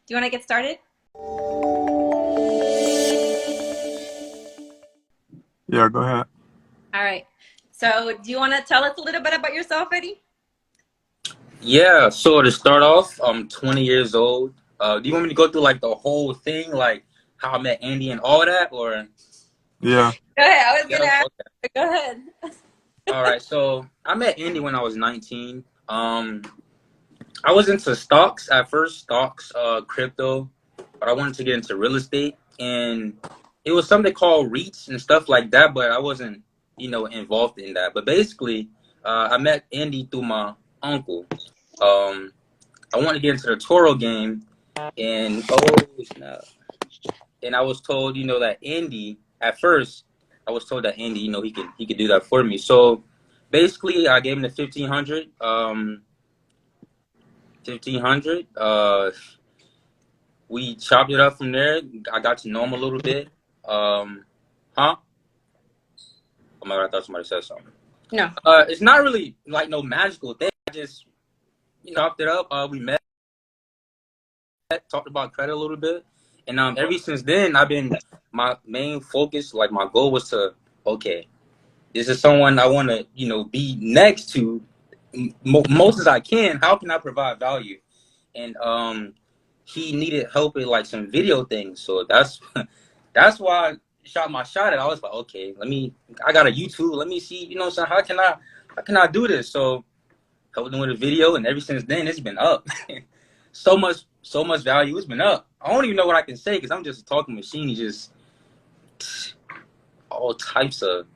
Do you want to get started? Yeah, go ahead. All right. So, do you want to tell us a little bit about yourself, Eddie? Yeah, so to start off, I'm 20 years old. Do you want me to go through like the whole thing, like how I met Andy and all that, or Yeah. Go ahead. I was yeah? gonna ask. Okay. Go ahead. All right. So I met Andy when I was 19. I was into stocks at first, stocks, crypto, but I wanted to get into real estate, and it was something called REITs and stuff like that. But I wasn't, involved in that. But basically, I met Andy through my uncle. Um, I wanted to get into the Toro game, and oh snap! And I was told, that Andy at first, I was told that Andy, he could do that for me. So basically, I gave him the 1500. 1500. We chopped it up from there. I got to know him a little bit. Huh? Oh my god! I thought somebody said something. No. It's not really like no magical thing. I just chopped it up. We met, talked about credit a little bit, and ever since then, I've been my main focus. Like my goal was to, okay, this is someone I want to, be next to most as I can. How can I provide value? And he needed help with like some video things, so that's why I shot my shot. At I was like, okay, I got a YouTube. Let me see, so how can I do this? So helped him with a video, and ever since then, it's been up. So much value. It's been up. I don't even know what I can say because I'm just a talking machine. He just all types of.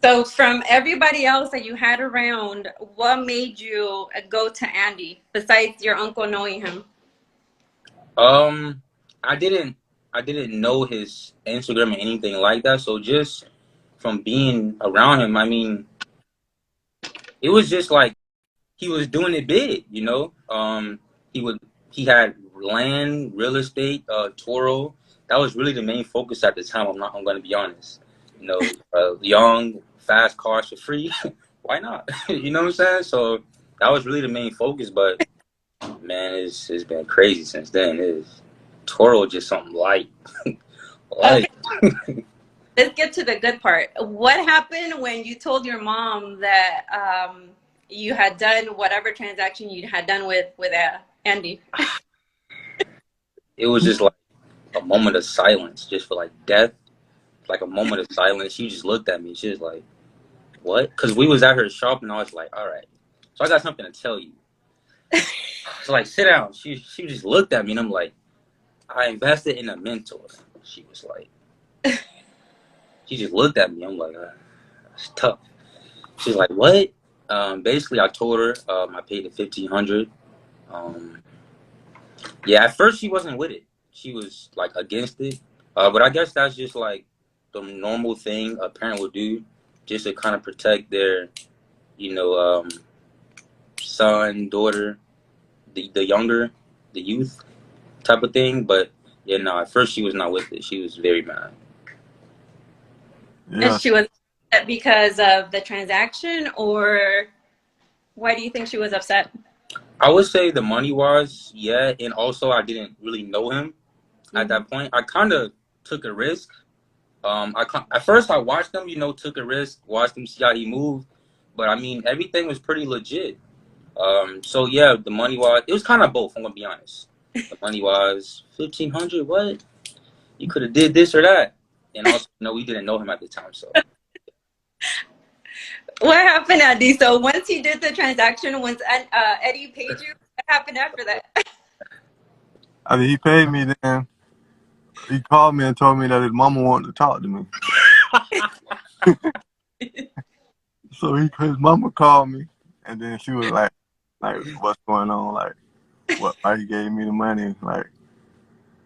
So, from everybody else that you had around, what made you go to Andy besides your uncle knowing him? Um, I didn't know his Instagram or anything like that. So just from being around him, I mean, it was just like he was doing it big. He would he had land, real estate, Toro. That was really the main focus at the time. I'm going to be honest. Young, fast cars for free. Why not? You know what I'm saying? So that was really the main focus. But man, it's been crazy since then. It's Toro just something light, Okay, light. let's get to the good part. What happened when you told your mom that you had done whatever transaction you had done with Andy? It was just like a moment of silence, just for like death, like a moment of silence. She just looked at me. She was like, "What?" Because we was at her shop, and I was like, "All right." So I got something to tell you. So like, sit down. She just looked at me, and I'm like, "I invested in a mentor." She was like, she just looked at me. I'm like, "It's tough." She's like, "What?" Basically, I told her I paid the 1500. Um, yeah, at first she wasn't with it. She was like against it. But I guess that's just like the normal thing a parent would do, just to kind of protect their, you know, um, son, daughter, the younger, the youth type of thing. But yeah, no, at first she was not with it. She was very mad. And Yeah. she was upset because of the transaction, or why do you think she was upset? I would say the money wise, yeah, and also I didn't really know him at Hmm. that point. I kind of took a risk. At first I watched him, took a risk, watched him see how he moved, but I mean everything was pretty legit. So yeah, the money wise, it was kind of both. I'm gonna be honest. The money wise, 1500. What you could have did this or that, and also we didn't know him at the time, so What happened, Andy? So once he did the transaction, once Eddie paid you, what happened after that? I mean, he paid me then. He called me and told me that his mama wanted to talk to me. So his mama called me, and then she was like, what's going on? Like, why he gave me the money? Like,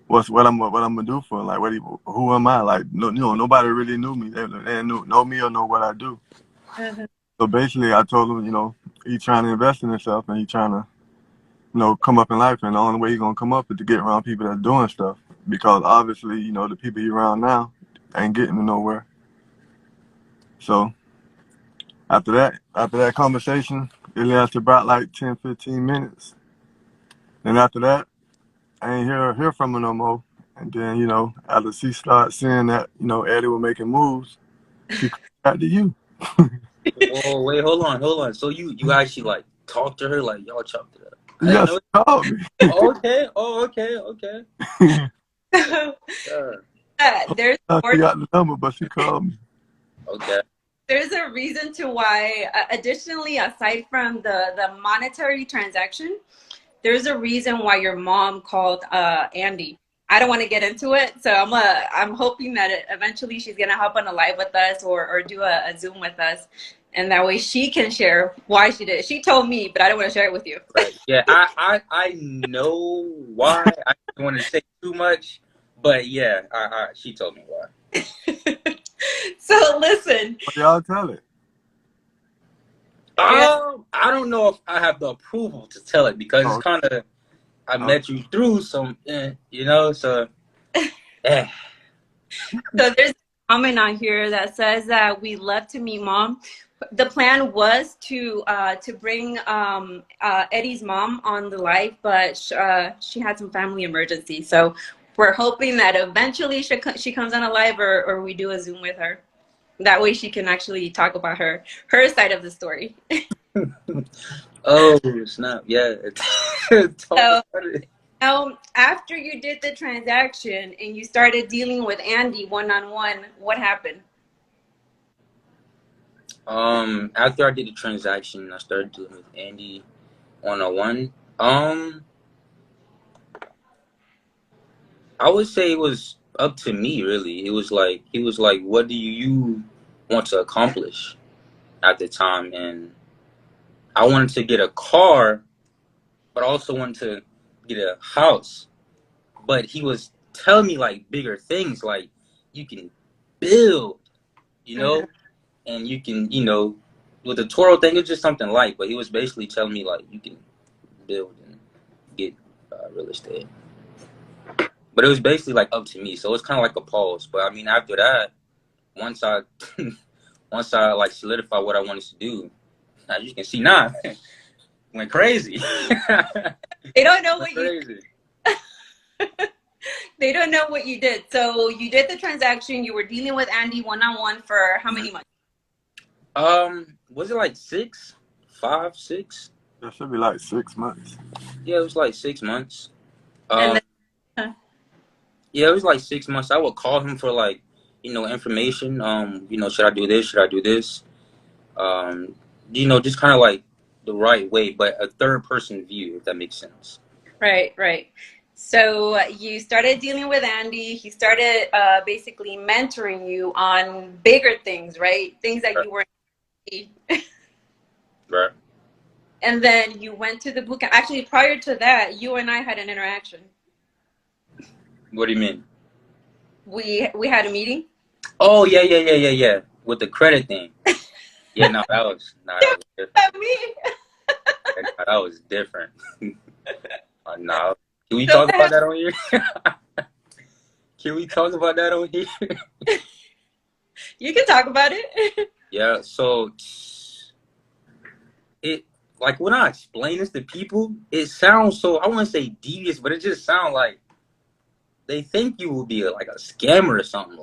what I'm gonna do for him? Like, who am I? Like, no, nobody really knew me. They didn't know me or know what I do. Uh-huh. So basically, I told him, he trying to invest in himself and he trying to, come up in life. And the only way he gonna come up is to get around people that's doing stuff. Because obviously, the people he around now ain't getting to nowhere. So after that conversation, it lasted about like 10, 15 minutes. And after that, I ain't hear from her no more. And then, you know, after she started seeing that, you know, Eddie was making moves, she contacted you. Oh wait, hold on. So you actually like talked to her, like y'all chopped it up. I didn't Yes, know. she called me. Okay. Oh, okay. So, Yeah. there's She more. got the number, but she called me. Okay. There's a reason to why. Additionally, aside from the monetary transaction, there's a reason why your mom called Andy. I don't want to get into it, so I'm hoping that eventually she's gonna hop on a live with us or do a Zoom with us, and that way she can share why she did it. She told me, but I don't want to share it with you. Right. Yeah, I know why. I don't want to say too much, but yeah, she told me why. So listen, But y'all tell it. I don't know if I have the approval to tell it because it's Oh, kind of I met you through some, you know, so. Eh. so there's a comment on here that says that we love to meet mom. The plan was to bring Eddie's mom on the live, but she had some family emergency. So we're hoping that eventually she comes on a live or we do a Zoom with her. That way she can actually talk about her side of the story. Oh snap! Yeah. Talk So about it. now, after you did the transaction and you started dealing with Andy one-on-one, what happened? After I did the transaction, I started dealing with Andy 101. I would say it was up to me, really. It was like he was like, "What do you want to accomplish at the time?" And I wanted to get a car, but I also wanted to get a house. But he was telling me like bigger things, like you can build, you know, and you can, you know, with the Toro thing, it's just something light. But he was basically telling me like you can build and get real estate. But it was basically like up to me, so it's kind of like a pause. But I mean, after that, once I once I like solidified what I wanted to do, as you can see now, went crazy. They don't know Went what crazy. they don't know what you did. So you did the transaction. You were dealing with Andy one-on-one for how many months? Was it like 6, 5, 6? that should be like 6 months. Yeah, it was like 6 months. And Um, then, yeah, it was like 6 months. I would call him for like, you know, information. You know, should I do this? Should I do this? You know, just kind of like the right way, but a third person view, if that makes sense. right. So you started dealing with Andy. He started basically mentoring you on bigger things, right? Things that Right. you weren't. Right. And then you went to the boot camp. Actually, prior to that, you and I had an interaction. What do you mean? We had a meeting. Oh yeah. With the credit thing. Yeah, no, that was different. Me. That was different. No. Can we So talk about that on here? Can we talk about that on here? you can talk about it. Yeah, so it like when I explain this to people, it sounds so I wouldn't say devious, but it just sounds like they think you will be like a scammer or something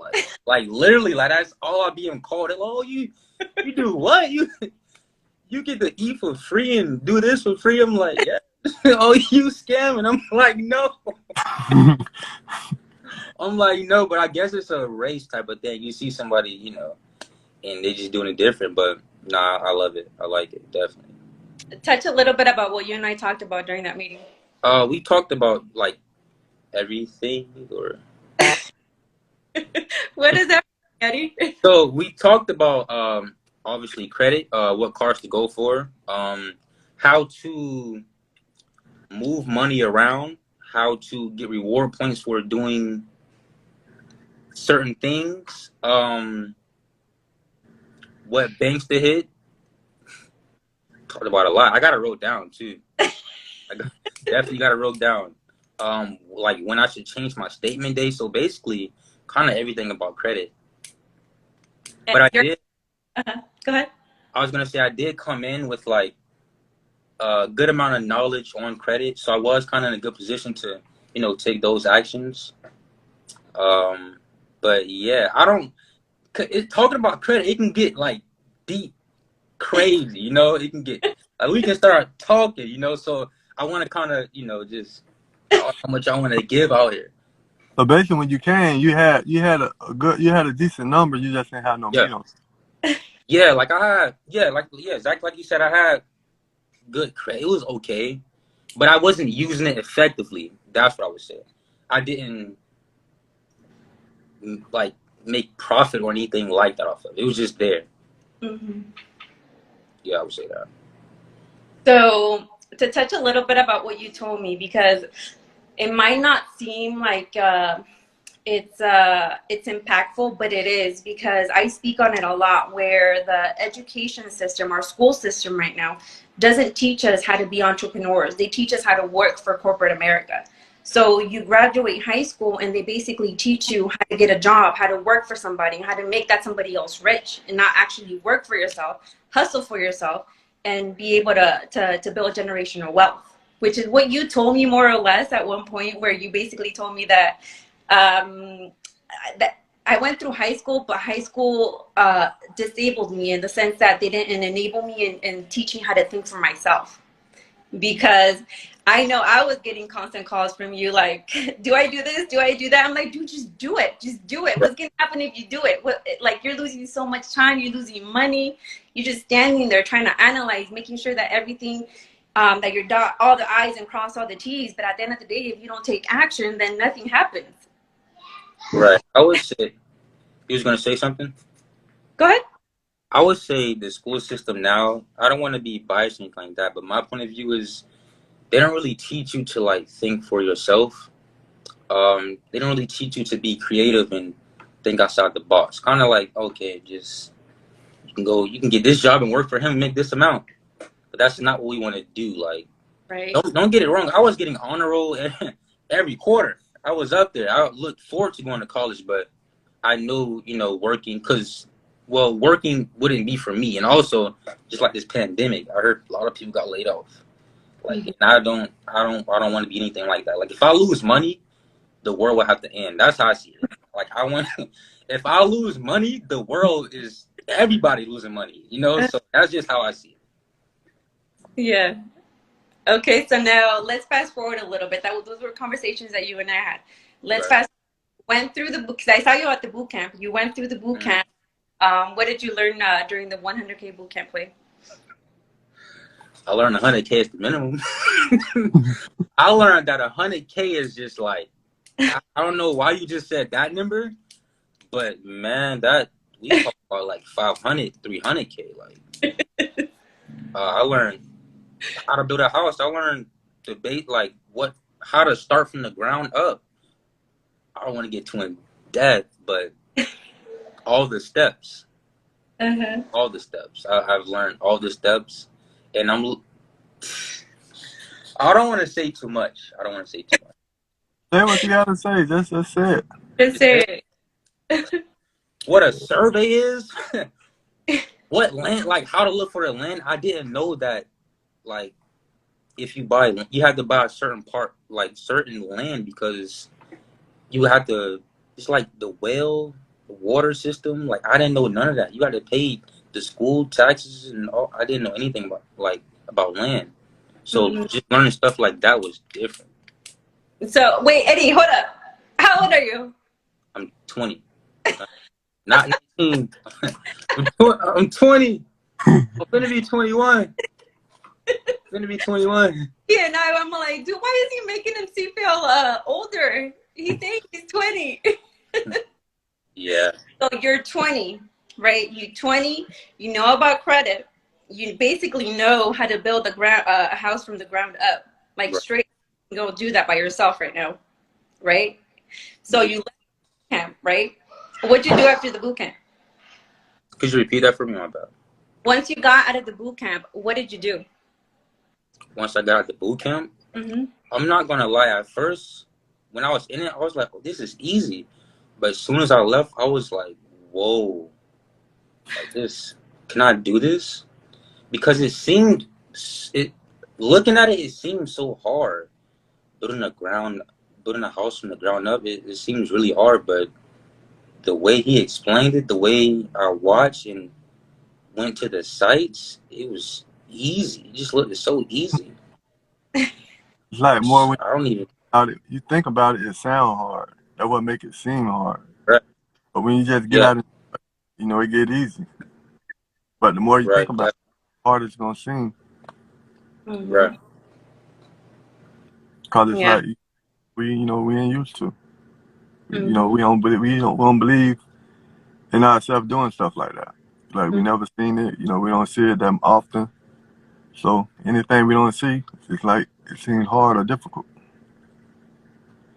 like literally like that's all I being called. Oh, you do what? You get to eat for free and do this for free. I'm like, yeah. Oh, you scamming? I'm like, no. I'm like, no, but I guess it's a race type of thing. You see somebody, you know, and they just doing it different. But nah, I love it. I like it definitely. Touch a little bit about what you and I talked about during that meeting. We talked about like everything, or What is that, Eddie? so we talked about obviously credit, what cars to go for, how to move money around, how to get reward points for doing certain things, what banks to hit. Talked about a lot. I got it wrote down too. Definitely got it wrote down. Like when I should change my statement day. So basically, kind of everything about credit. But I did. Go ahead. I was gonna say I did come in with like a good amount of knowledge on credit, so I was kind of in a good position to take those actions. But yeah, I don't. Talking about credit, it can get like deep, crazy. It can get like we can start talking. So I want to kind of just how much I want to give out here. So basically, when you had a decent number. You just didn't have no Yeah, meat on. yeah. Like I had, exactly like you said, I had good credit. It was okay, but I wasn't using it effectively. That's what I would say. I didn't like make profit or anything like that off of it. It was just there. Mm-hmm. Yeah, I would say that. So to touch a little bit about what you told me, because it might not seem like it's impactful, but it is, because I speak on it a lot, where the education system, our school system right now, doesn't teach us how to be entrepreneurs. They teach us how to work for corporate America. So you graduate high school and they basically teach you how to get a job, how to work for somebody, how to make that somebody else rich, and not actually work for yourself, hustle for yourself, and be able to build generational wealth, which is what you told me more or less at one point, where you basically told me that that I went through high school, but high school disabled me in the sense that they didn't enable me in teach me how to think for myself. Because I know I was getting constant calls from you like, do I do this? Do I do that? I'm like, dude, just do it. Just do it. What's going to happen if you do it? Like, you're losing so much time. You're losing money. You're just standing there trying to analyze, making sure that everything, that you're dot all the I's and cross all the T's. But at the end of the day, if you don't take action, then nothing happens. Right. I would say you was gonna say something. Go ahead. I would say the school system now. I don't want to be biased or anything like that, but my point of view is they don't really teach you to like think for yourself. They don't really teach you to be creative and think outside the box. Kind of like, okay, just you can get this job and work for him and make this amount. But that's not what we want to do. Like, Right. don't get it wrong. I was getting honor roll every quarter. I was up there. I looked forward to going to college, but I knew, working working wouldn't be for me. And also, just like this pandemic, I heard a lot of people got laid off. Like, and I don't want to be anything like that. Like, if I lose money, the world will have to end. That's how I see it. Like, if I lose money, the world is everybody losing money. So that's just how I see it. Yeah. Okay, so now let's fast forward a little bit. Those were conversations that you and I had. Let's Right. went through the book, because I saw you at the boot camp. You went through the boot camp. What did you learn during the 100K boot camp play? I learned 100K is the minimum. I learned that 100K is just like, I don't know why you just said that number, but man, that we talk about like 500, 300K. Like, I learned how to build a house. I learned like how to start from the ground up. I don't want to get too in depth, but all the steps, all the steps. I've learned all the steps, and I don't want to say too much. Say what you gotta say. Just say it. Just say it. What a survey is, what land, like how to look for the land. I didn't know that, like, if you have to buy a certain certain land, because you have to, it's like the water system. Like, I didn't know none of that. You had to pay the school taxes and all. I didn't know anything about land. So just learning stuff like that was different. So wait, Eddie, hold up. How old are you? I'm 20. Not 19. I'm 20. I'm gonna be 21. Gonna be 21. Yeah, now I'm like, dude, why is he making him feel older? He thinks he's 20. Yeah. So you're 20, right? You 20. You know about credit. You basically know how to build a house from the ground up, like Right. straight. Go do that by yourself right now, right? So you left boot camp, right? What'd you do after the boot camp? Could you repeat that for me? My bad. Once you got out of the boot camp, what did you do? Once I got out the boot camp, I'm not gonna lie. At first, when I was in it, I was like, "Oh, this is easy," but as soon as I left, I was like, "Whoa, like this? Can I do this?" Because looking at it, it seemed so hard. Building building a house from the ground up, it seems really hard, but the way he explained it, the way I watched and went to the sites, it was easy. It just looked so easy. It's like more when I don't even. you think about it, it sound hard. That what make it seem hard. Right. But when you just get Yeah. out, you know, it get easy. But the more you Right. think about it, the harder it's gonna seem. Mhm. Right. Cause it's Yeah. like we ain't used to. You Mhm. know, we don't believe in ourselves doing stuff like that. Like we Mhm. never seen it. You know, we don't see it that often. So anything we don't see, it's like it seems hard or difficult.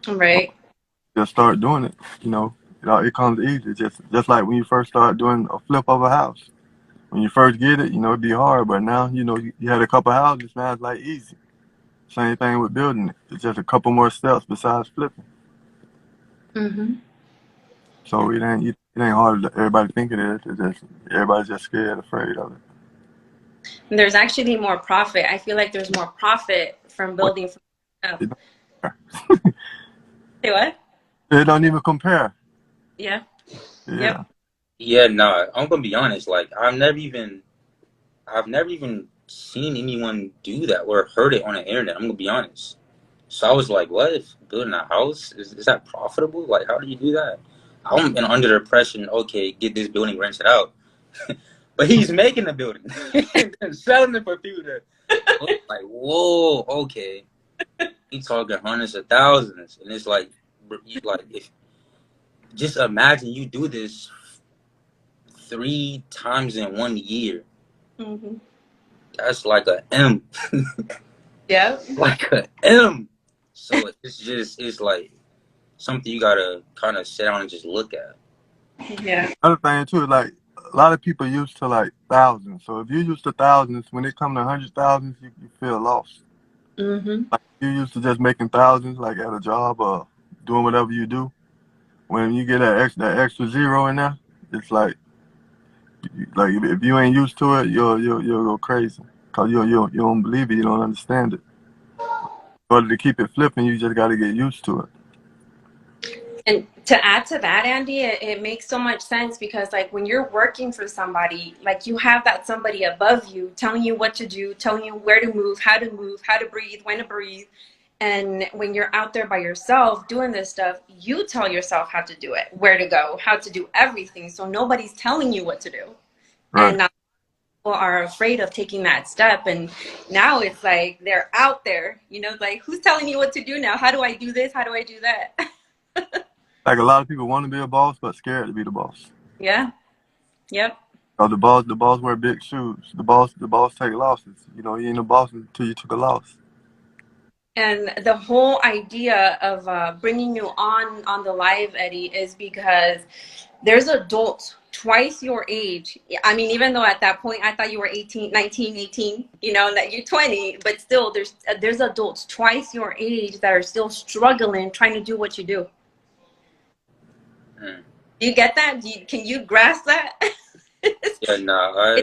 Right. Just start doing it. You know, it comes easy. Just like when you first start doing a flip of a house. When you first get it, you know, it'd be hard. But now, you know, you had a couple houses, now it's like easy. Same thing with building it. It's just a couple more steps besides flipping. Mhm. So it ain't hard as everybody think it is. It's just everybody's just scared, afraid of it. There's actually more profit. I feel like there's more profit from What building from up. it don't, Say what? it don't even compare. Yeah. Yeah. Yep. Yeah. Nah. I'm gonna be honest. Like I've never even seen anyone do that or heard it on the internet. I'm gonna be honest. So I was like, what? If building a house is that profitable? Like, how do you do that? I'm under the impression, okay, get this building rented out. But he's making the building and selling it for people to. Like, whoa, okay. He's talking hundreds of thousands, and it's like, if just imagine you do this 3 times in 1 year. Mhm. That's like a M, Yeah. like a M. So it's like something you gotta kind of sit down and just look at. Yeah. Other thing too, like a lot of people used to like thousands. So if you used to thousands, when it come to 100,000s, you feel lost. Mhm. Like you used to just making thousands, like at a job or doing whatever you do. When you get that extra zero in there, it's like if you ain't used to it, you'll go crazy. Cause you don't believe it, you don't understand it. In order to keep it flipping, you just got to get used to it. And to add to that, Andy, it makes so much sense because, like, when you're working for somebody, like, you have that somebody above you telling you what to do, telling you where to move, how to breathe, when to breathe. And when you're out there by yourself doing this stuff, you tell yourself how to do it, where to go, how to do everything. So nobody's telling you what to do. Right. And now people are afraid of taking that step. And now it's like they're out there, you know, like, who's telling you what to do now? How do I do this? How do I do that? Like a lot of people want to be a boss, but scared to be the boss. Yeah. Yep. Cause the boss wear big shoes. The boss take losses. You know, you ain't a boss until you took a loss. And the whole idea of bringing you on the live, Eddie, is because there's adults twice your age. I mean, even though at that point I thought you were 18, 19, 18, you know, and that you're 20, but still there's adults twice your age that are still struggling trying to do what you do. Mm. Do you get that? Can you grasp that? Yeah, nah,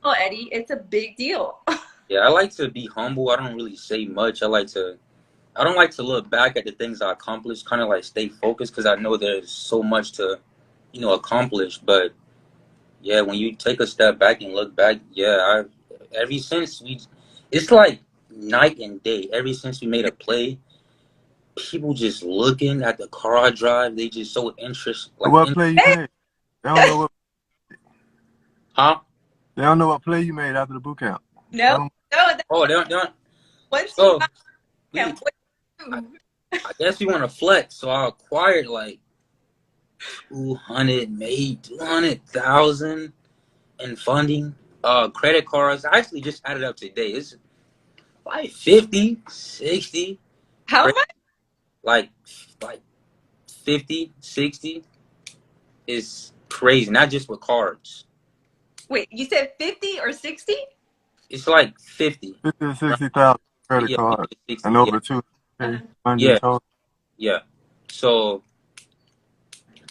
Oh, Eddie, it's a big deal. yeah, I like to be humble. I don't really say much. I don't like to look back at the things I accomplished. Kind of like stay focused because I know there's so much to, accomplish. But yeah, when you take a step back and look back, yeah, ever since it's like night and day. Ever since we made a play, people just looking at the car I drive. They just so interested. What play you made? They don't know what. Huh? They don't know what play you made after the boot camp. No, Oh, they don't. once you Oh, can't I guess we want to flex, so I acquired like 200,000 in funding. Credit cards. I actually just added up today. It's like 50, 60. how much? Like 50, 60 is crazy. Not just with cards. Wait, you said 50 or 60? It's like 50. 50 to 60,000 credit Yeah, card 50 to 60. and over 200 Yeah, total. yeah. So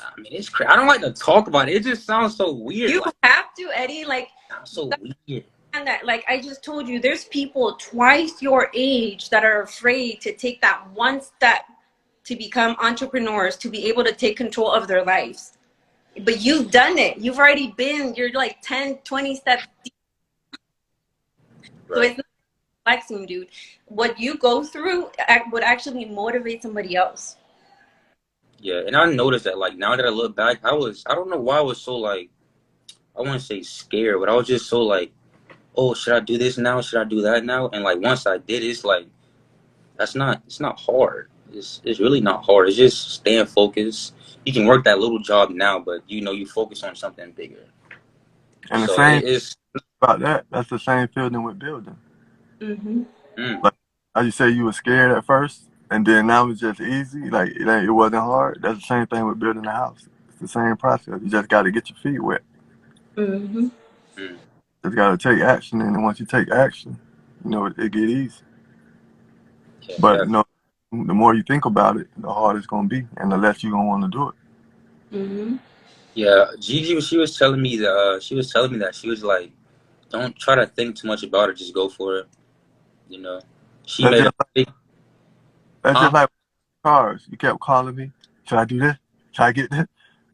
I mean, it's crazy. I don't like to talk about it. It just sounds so weird. You Like, have to, Eddie. Like, it sounds so weird. and that, like I just told you, there's people twice your age that are afraid to take that one step to become entrepreneurs, to be able to take control of their lives. But you've done it. You've already been, you're like 10, 20 steps deep. So it's not flexing, dude. What you go through would actually motivate somebody else. Yeah, and I noticed that, like, now that I look back, I don't know why I was so, like, I wouldn't say scared, but I was just so, like, oh, should I do this now? Should I do that now? And, like, once I did, it's like, it's not hard. It's really not hard. It's just staying focused. You can work that little job now, but, you know, you focus on something bigger. And the So same it's, about that, that's the same feeling with building. Mm-hmm. Like, how you say you were scared at first, and then now it's just easy. Like, it wasn't hard. That's the same thing with building a house. It's the same process. You just got to get your feet wet. Mm-hmm. Just got to take action, and then once you take action, you know, it get easy. yeah, But, you know, the more you think about it, the harder it's going to be, and the less you're going to want to do it. Mm-hmm. yeah. Gigi, she was telling me that, she was like, don't try to think too much about it. Just go for it. You know, she That's made just a big, That's huh? just like cars. You kept calling me. Should I do this? Should I get this?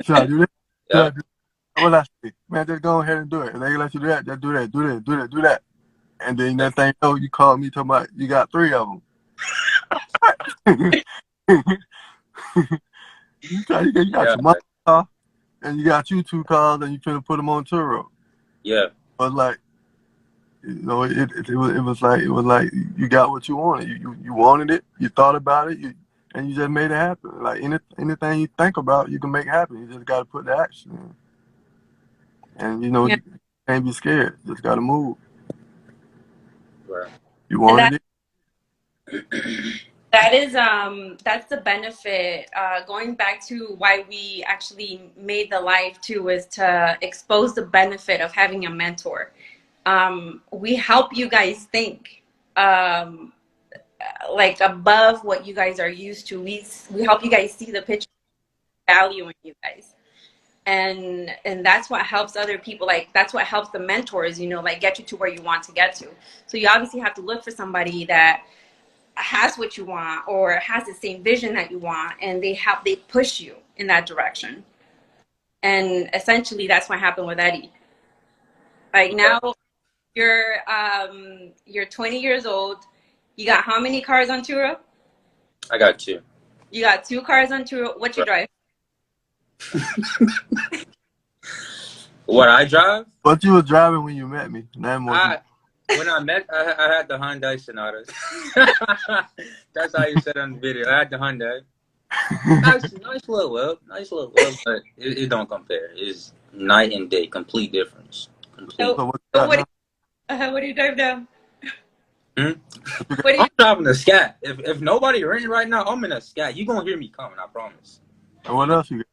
Should I do this? Should I Yeah, do this? What I say? Man, just go ahead and do it. If they let you do that, just do that, do that, do that, do that. And then that thing, oh, you called me talking about you got 3 of them. you got yeah, your mom car, and you got you 2 cars, and you finna put them on Turo. yeah, But like, you know, it was like you got what you wanted. You wanted it. You thought about it. And you just made it happen. Like anything you think about, you can make happen. You just got to put the action in. And you know, Yeah. you can't be scared. You just got to move. right. You wanted it. That is that's the benefit. Going back to why we actually made the live too, was to expose the benefit of having a mentor. We help you guys think like above what you guys are used to. We help you guys see the picture, value in you guys, and that's what helps other people. Like that's what helps the mentors, you know, like get you to where you want to get to. So you obviously have to look for somebody that has what you want or has the same vision that you want, and they push you in that direction. And essentially that's what happened with Eddie. Like now you're 20 years old. You got how many cars on Turo? I got 2. You got 2 cars on Turo. What you drive? What I drive? What you was driving when you met me? Name more. When I met, I had the Hyundai Sonata. That's how you said on the video. I had the Hyundai. Nice little whip, but it don't compare. It's night and day, complete difference. Complete. So So what do you drive now? Hmm? What do you I'm driving a Scat. If nobody renting right now, I'm in a Scat. You gonna hear me coming, I promise. And what else you got?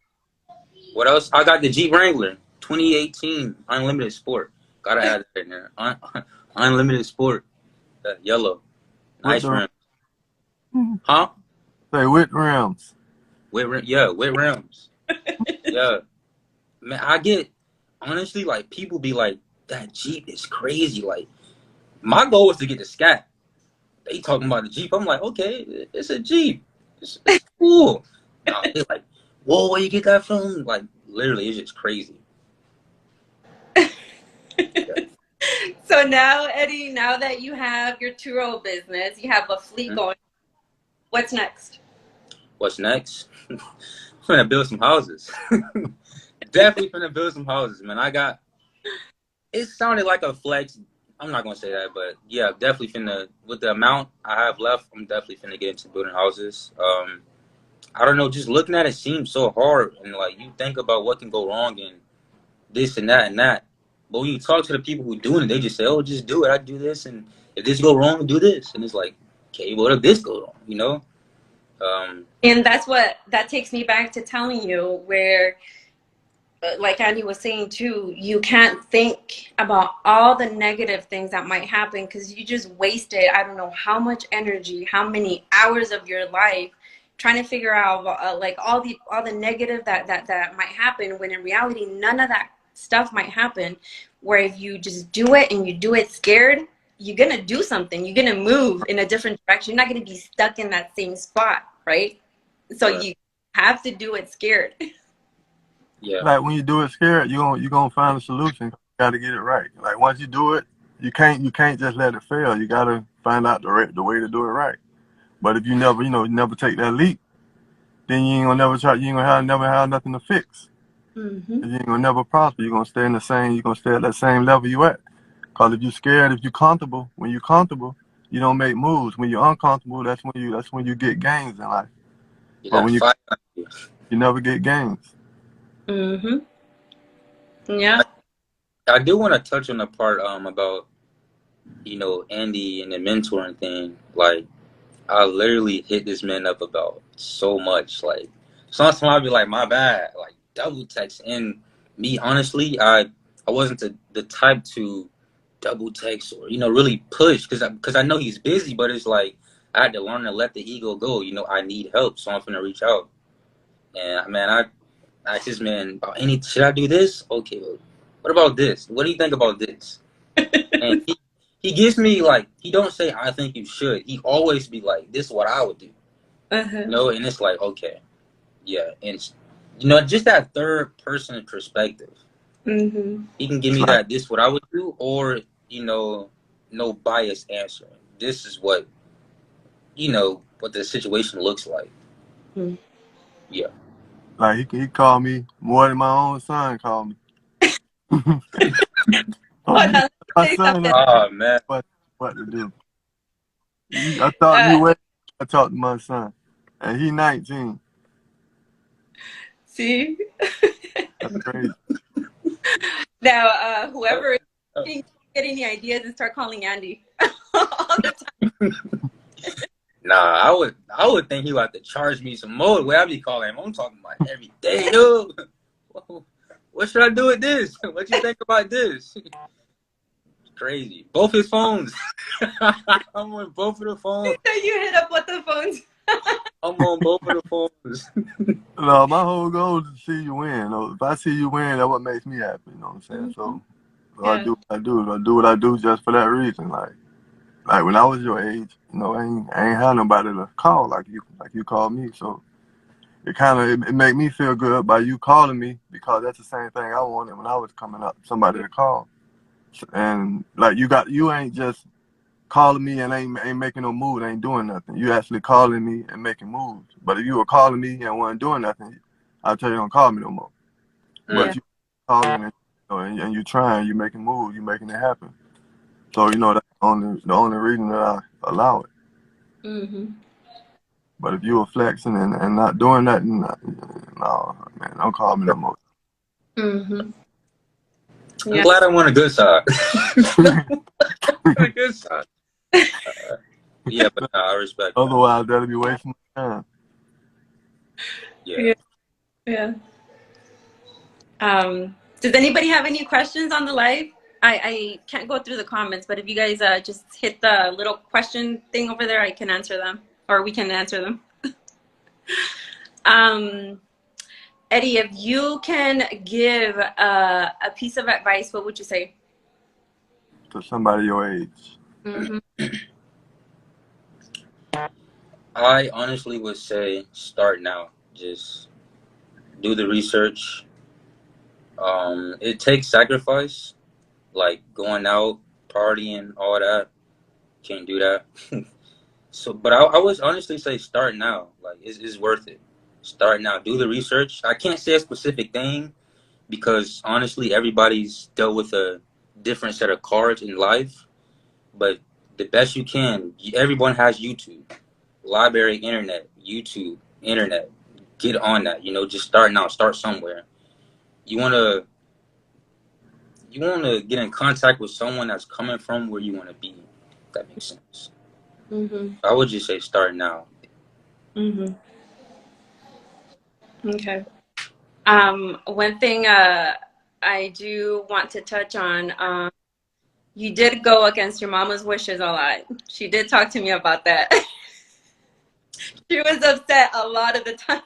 What else? I got the Jeep Wrangler 2018 Unlimited Sport. Gotta add that in there. Unlimited Sport, yellow, nice With rim. Huh? Say with rims. With rims. Yeah, man. I get honestly, like, people be like, that Jeep is crazy. Like, my goal was to get the Scat. They talking about the Jeep. I'm like, okay, it's a Jeep. It's cool. Nah, they're like, whoa, where you get that from? Like, literally, it's just crazy. So now, Eddie, now that you have your Turo business, you have a fleet going, what's next? What's next? I'm gonna build some houses. Definitely gonna build some houses, man. It sounded like a flex. I'm not gonna say that, but yeah, definitely finna, with the amount I have left, I'm definitely finna get into building houses. I don't know, just looking at it seems so hard, and like you think about what can go wrong and this and that and that. But when you talk to the people who doing it, they just say, "Oh, just do it. I do this, and if this go wrong, do this." And it's like, okay, what if this go wrong? You know? And that takes me back to telling you where, like Andy was saying too, you can't think about all the negative things that might happen because you just wasted, I don't know how much energy, how many hours of your life trying to figure out like all the negative that might happen, when in reality none of that stuff might happen. Where if you just do it and you do it scared, you're gonna do something. You're gonna move in a different direction. You're not gonna be stuck in that same spot, right? So Right. you have to do it scared. Yeah. Like when you do it scared, you gonna find a solution. You gotta get it right. Like once you do it, you can't just let it fail. You gotta find out the way to do it right. But if you never you never take that leap, then you ain't gonna never try. You ain't gonna never have nothing to fix. Mm-hmm. You ain't gonna never prosper. You're gonna stay in the same. You're gonna stay at that same level you at. Cause if you're scared, if you're comfortable, when you're comfortable, you don't make moves. When you're uncomfortable, that's when you get gains in life. You But got when fight. you never get gains. Mm-hmm. Yeah. I do want to touch on the part about Andy and the mentoring thing. Like I literally hit this man up about so much. Like sometimes I'd be like, my bad, like double text. And me, honestly, I wasn't the type to double text or really push because I know he's busy. But it's like I had to learn to let the ego go. I need help, so I'm gonna reach out. And man, I asked this man about should I do this? Okay, well, what about this? What do you think about this? And he gives me like he don't say I think you should. He always be like, this is what I would do. Uh-huh. And it's like, okay, yeah, and just that third person perspective. Mm-hmm. He can give It's me like that this what I would do, or no bias answering. This is what the situation looks like. Mm-hmm. Yeah. he called me more than my own son called me. Oh, Hold you on, my say son something. don't know Oh man. what to do. I thought Uh, you wait. I talked to my son, and he 19. see? That's crazy. Now, whoever is getting any ideas and start calling Andy all the time. Nah, I would think he would have to charge me some more. The way I be calling him, I'm talking about every day. Yo, what should I do with this? What you think about this? Crazy. Both his phones. I'm on both of the phones. So you hit up with the phones. I'm on both of the phones. No, my whole goal is to see you win. If I see you win, that's what makes me happy. You know what I'm saying? Mm-hmm. So I Yeah. do what I do. I do what I do just for that reason. Like when I was your age, I ain't had nobody to call like you called me. So it kind of it made me feel good by you calling me because that's the same thing I wanted when I was coming up, somebody to call. And like you ain't just calling me and ain't making no move, ain't doing nothing. You actually calling me and making moves. But if you were calling me and wasn't doing nothing, I'll tell you don't call me no more. Yeah. But you calling and you trying, you making moves, you making it happen. So that's the only reason that I allow it. Mm-hmm. But if you were flexing and not doing nothing, no, man, don't call me no more. Mm-hmm. I'm Yeah. glad I'm on a good side. On a good side. Yeah, but nah, I respect that. Otherwise, that'll be wasting my time. Yeah. Yeah. Does anybody have any questions on the live? I can't go through the comments, but if you guys just hit the little question thing over there, I can answer them, or we can answer them. Eddie, if you can give a piece of advice, what would you say? To somebody your age. Mm-hmm. I honestly would say start now. Just do the research. It takes sacrifice, like going out, partying, all that. Can't do that. So, but I would honestly say start now. Like it's worth it. Start now. Do the research. I can't say a specific thing because honestly, everybody's dealt with a different set of cards in life. But the best you can. Everyone has YouTube, library, internet, YouTube, internet. Get on that. Just start now. Start somewhere. You wanna get in contact with someone that's coming from where you want to be. If that makes sense. Mm-hmm. I would just say start now. Mm-hmm. Okay. One thing I do want to touch on, you did go against your mama's wishes a lot. She did talk to me about that. She was upset a lot of the time.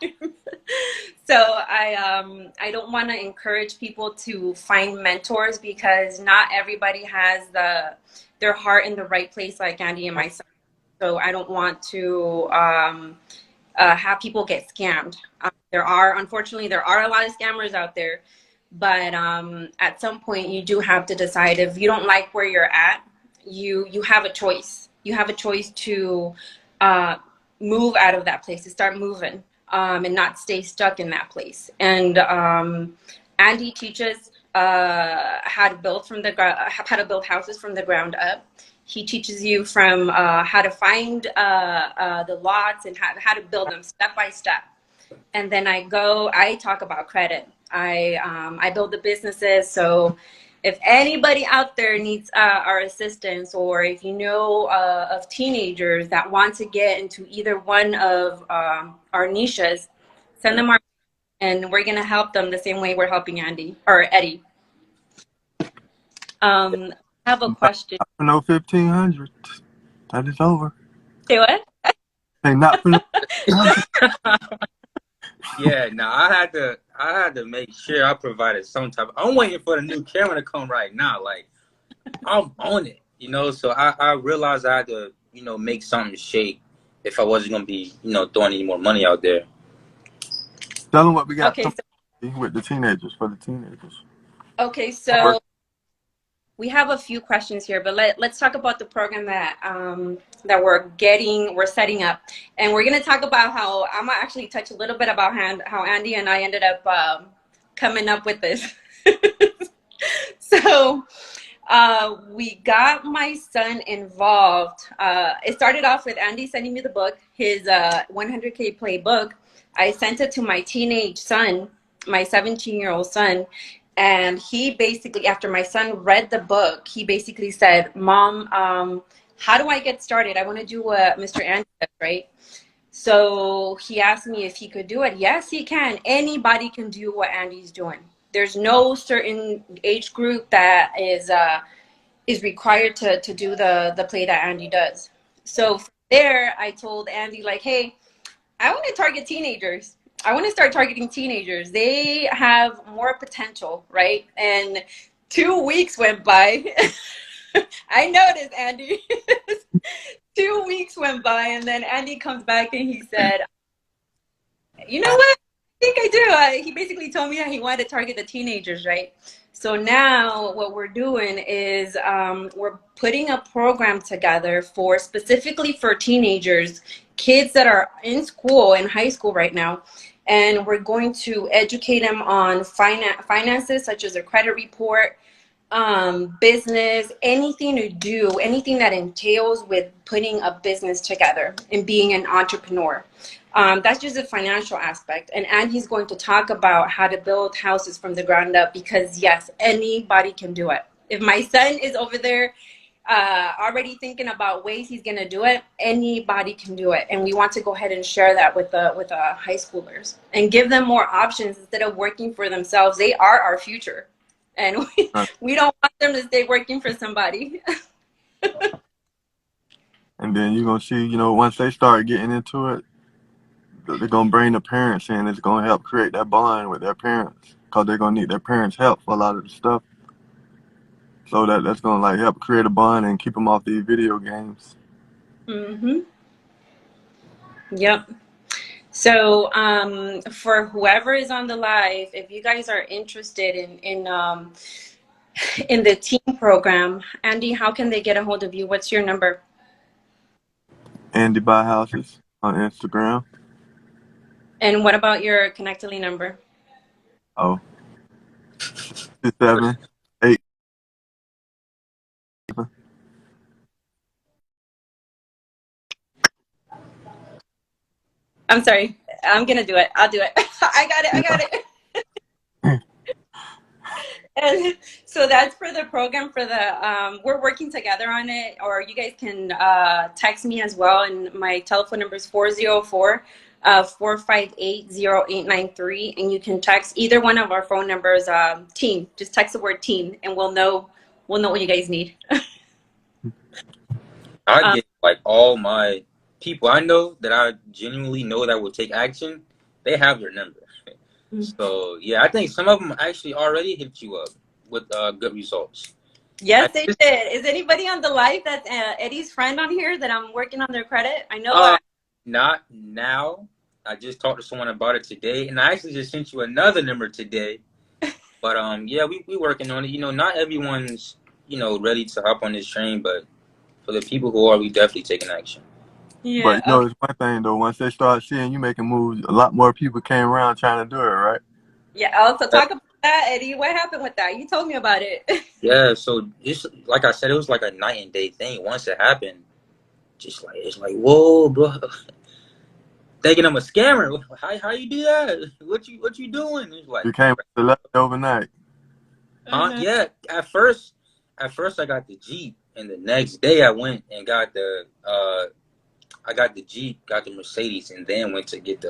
So I don't want to encourage people to find mentors because not everybody has their heart in the right place like Andy and myself. So I don't want to have people get scammed. Unfortunately, there are a lot of scammers out there, but at some point you do have to decide. If you don't like where you're at, you have a choice. You have a choice to move out of that place, to start moving, and not stay stuck in that place. And Andy teaches how to build how to build houses from the ground up. He teaches you from how to find the lots and how to build them step by step. And then I talk about credit. I build the businesses. So if anybody out there needs our assistance, or if you know of teenagers that want to get into either one of our niches, send them our, and we're going to help them the same way we're helping Andy or Eddie. I have a question. Not for no 1,500. That is over. Say what? Hey, not for no. Yeah, no, I had to make sure I provided some type. I'm waiting for the new camera to come right now. Like, I'm on it, you know. So I realized I had to, you know, make something shake if I wasn't gonna be, you know, throwing any more money out there. Tell them what we got Okay, with the teenagers, for the teenagers. Okay, so we have a few questions here, but let's talk about the program that we're setting up, and we're gonna talk about how I'm gonna actually touch a little bit about how Andy and I ended up coming up with this. So we got my son involved. It started off with Andy sending me the book, his 100K playbook. I sent it to my teenage son, my 17-year-old son. And he basically, after my son read the book, he basically said, Mom, how do I get started? I want to do what Mr. Andy does, right? So he asked me if he could do it. Yes, he can. Anybody can do what Andy's doing. There's no certain age group that is required to do the play that Andy does. So from there, I told Andy, like, hey, I want to target teenagers. I want to start targeting teenagers. They have more potential, right? And 2 weeks went by. I noticed, Andy. 2 weeks went by, and then Andy comes back and he said, you know what? I think I do. He basically told me that he wanted to target the teenagers, right? So now what we're doing is we're putting a program together specifically for teenagers, kids that are in school, in high school right now. And we're going to educate them on finances, such as a credit report, business, anything that entails with putting a business together and being an entrepreneur. That's just a financial aspect. And Andy's going to talk about how to build houses from the ground up, because yes, anybody can do it. If my son is over there already thinking about ways he's going to do it, anybody can do it. And we want to go ahead and share that with the high schoolers and give them more options instead of working for themselves. They are our future, and we don't want them to stay working for somebody. And then you're going to see, you know, once they start getting into it, they're going to bring the parents in. It's going to help create that bond with their parents, because they're going to need their parents' help for a lot of the stuff. So that's going to like help create a bond and keep them off these video games. Mm-hmm. Yep. So for whoever is on the live, if you guys are interested in the team program, Andy, how can they get a hold of you? What's your number? Andy Buy Houses on Instagram. And what about your Connectly number? Oh, 278. I'm sorry. I'm going to do it. I'll do it. I got it. And so that's for the program. For the we're working together on it, or you guys can text me as well. And my telephone number is 404-458-0893. And you can text either one of our phone numbers, team. Just text the word team, and we'll know what you guys need. I get like all my people I know that I genuinely know that will take action. They have your number. So yeah, I think some of them actually already hit you up with good results. Yes, they did. Is anybody on the live that's Eddie's friend on here that I'm working on their credit? I know. Not now, I just talked to someone about it today, and I actually just sent you another number today. But yeah, we working on it. You know, not everyone's ready to hop on this train, but for the people who are, we definitely taking action. But you Yeah. know, Okay. it's one thing though. Once they start seeing you making moves, a lot more people came around trying to do it, right? Yeah. Also, talk about that, Eddie. What happened with that? You told me about it. Yeah, so it's like I said, it was like a night and day thing. Once it happened, just like it's like, whoa, bro, thinking I'm a scammer. How you do that? What you doing? It's like, You came to the left overnight. huh? Uh-huh. Yeah. At first I got the Jeep, and the next day I went and got the Jeep, got the Mercedes, and then went to get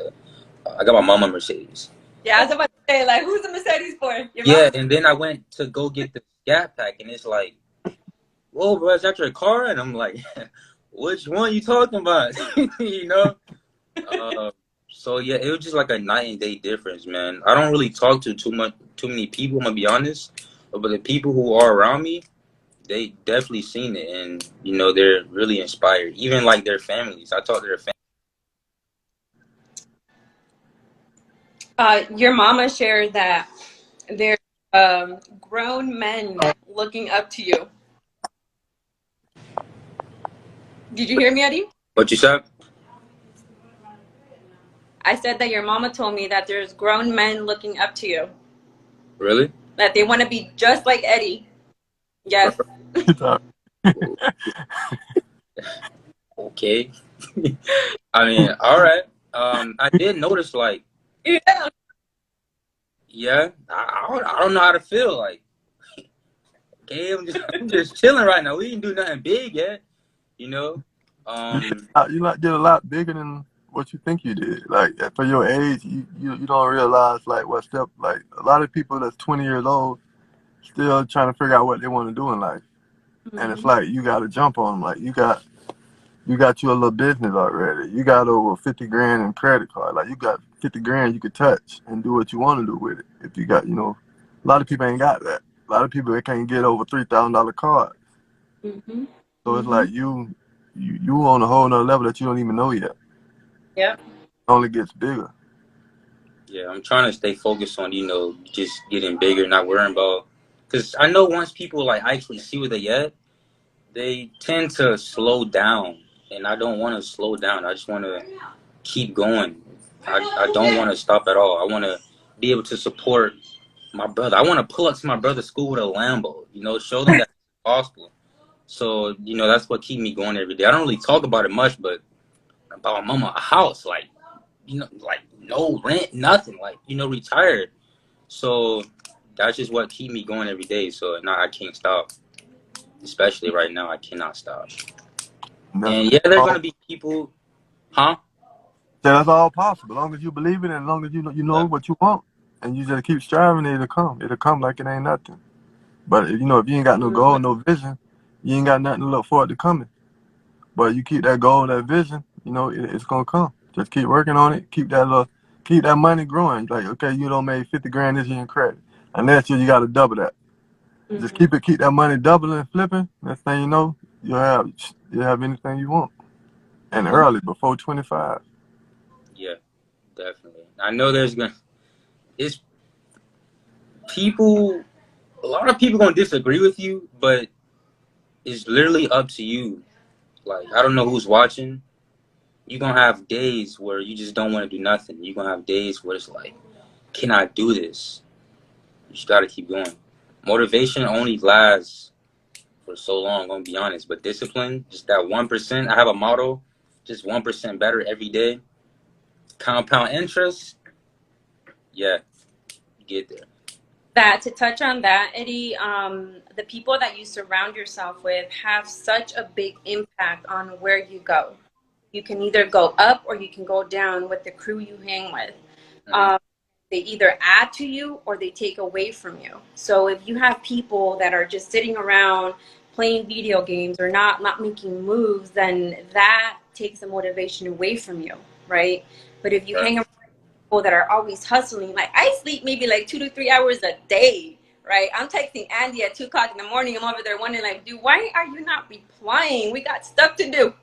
I got my mama Mercedes. Yeah, I was about to say, like, who's the Mercedes for? Your Yeah, mom? and then I went to go get the Scat Pack, and it's like, whoa, bro, is that your car? And I'm like, which one you talking about? you know? Uh, so yeah, it was just like a night and day difference, man. I don't really talk to too many people, I'm gonna be honest. But the people who are around me, they definitely seen it, and they're really inspired. Even like their families. I talk to their families. Your mama shared that there's grown men looking up to you. Did you hear me, Eddie? What you said? I said that your mama told me that there's grown men looking up to you, Really? that they want to be just like Eddie. Yes. Okay. I mean, all right. I did notice, like, Yeah. yeah, I don't know how to feel. Like, okay, I'm just chilling right now. We didn't do nothing big yet, you know. You not get a lot bigger than what you think you did. Like for your age, you don't realize like what step. Like a lot of people that's 20 years old still trying to figure out what they want to do in life, and it's Mhm. like you got to jump on them. Like you got you a little business already. You got over 50 grand in credit card. Like you got 50 grand you could touch and do what you want to do with it. If you got, a lot of people ain't got that. A lot of people they can't get over $3,000 cards. Mhm. So it's Mhm. like you on a whole nother level that you don't even know yet. Yep. It only gets bigger. Yeah, I'm trying to stay focused on just getting bigger, not worrying about. Because I know once people like actually see where they at, they tend to slow down, and I don't want to slow down. I just want to keep going. I don't want to stop at all. I want to be able to support my brother. I want to pull up to my brother's school with a Lambo. Show them that it's possible. So that's what keep me going every day. I don't really talk about it much, but about my mama a house, like like no rent, nothing, like retired. So that's just what keep me going every day. So now I can't stop, especially right now. I cannot stop. And And yeah, there's gonna be people, huh? that's all possible. As long as you believe it and as long as you know Yeah. what you want and you just keep striving, it'll come. It'll come like it ain't nothing. But if you ain't got no Mhm. goal, no vision, you ain't got nothing to look forward to coming. But you keep that goal, that vision, it's gonna come. Just keep working on it. Keep that money growing. Like, okay, you don't make 50 grand this year in credit. And next year you gotta double that. Just Mhm. keep that money doubling, flipping. Next thing you know, you'll have anything you want. And Mhm. early, before 25. Yeah, definitely. I know it's people. A lot of people gonna disagree with you, but it's literally up to you. Like I don't know who's watching. You're gonna have days where you just don't want to do nothing. You're gonna have days where it's like, can I do this? You just gotta keep going. Motivation only lasts for so long, I'm gonna be honest. But discipline, just that 1%. I have a motto, just 1% better every day. Compound interest, yeah, you get there. That to touch on that, Eddie, the people that you surround yourself with have such a big impact on where you go. You can either go up or you can go down with the crew you hang with. Hmm. Um, they either add to you or they take away from you. So if you have people that are just sitting around playing video games or not making moves, then that takes the motivation away from you, right? But if you Right. hang around people that are always hustling, like I sleep maybe like 2 to 3 hours a day, right? I'm texting Andy at 2 o'clock in the morning. I'm over there wondering, like, dude, why are you not replying? We got stuff to do.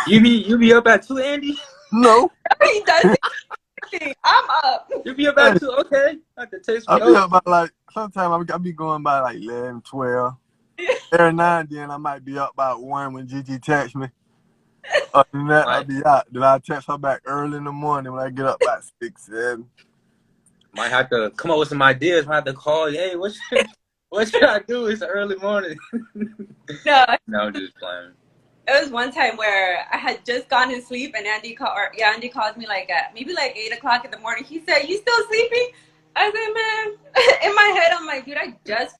You be up at 2, Andy? No. He does it. I'm up. You be about to, okay. I have to text me I be over. up by like, sometimes I be going by like 11, 12. Every now and then I might be up by 1 when Gigi texts me. Other than that, I'll Might, be out. Then I text her back early in the morning when I get up by 6, 7. might have to come up with some ideas. Might have to call you. Hey, what should I do? It's early morning. No, No, I'm just playing. it was one time where I had just gone to sleep and Andy calls me like at maybe like 8 o'clock in the morning. He said, "You still sleeping?" I said, "Man," in my head, I'm like, "Dude, I just."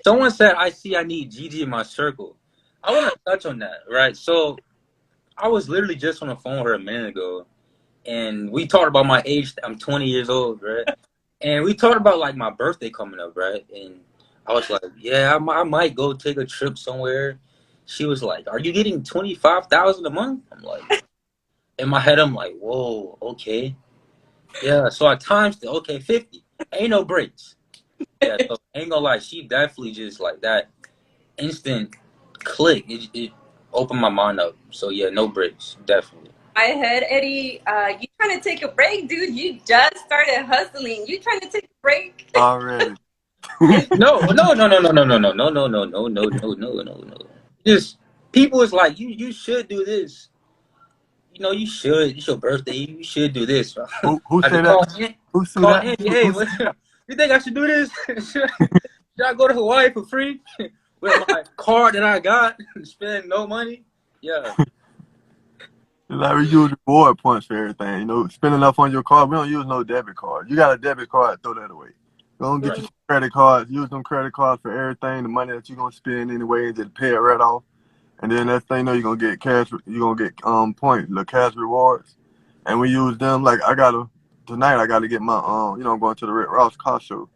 Someone said, I need Gigi in my circle. I want to touch on that, right? So I was literally just on the phone with her a minute ago, and we talked about my age. I'm 20 years old, right? And we talked about like my birthday coming up, right? And I was like, yeah, I might go take a trip somewhere. She was like, are you getting 25,000 a month? I'm like, in my head, I'm like, whoa, okay. Yeah, so I times it, okay, 50. Ain't no breaks. Yeah, so ain't gonna lie, she definitely just like that instant click. It opened my mind up. So yeah, no breaks, definitely. My head, Eddie, you trying to take a break, dude? You just started hustling. You trying to take a break? Already. No. Just people is like, you should do this. You know, you should. It's your birthday. You should do this. Who I say just call that? Who say call that? Andy. Hey, you think I should do this? should I go to Hawaii for free with my card that I got and spend no money? Yeah. Like we use reward points for everything. You know, spend enough on your card. We don't use no debit card. You got a debit card, throw that away. Go and get Right. your credit cards. Use them credit cards for everything. The money that you're gonna spend anyway, and just pay it right off. And then next thing you know, you're gonna get cash. You're gonna get points, the cash rewards. And we use them. Like tonight. I gotta get my you know, I'm going to the Rick Ross car show.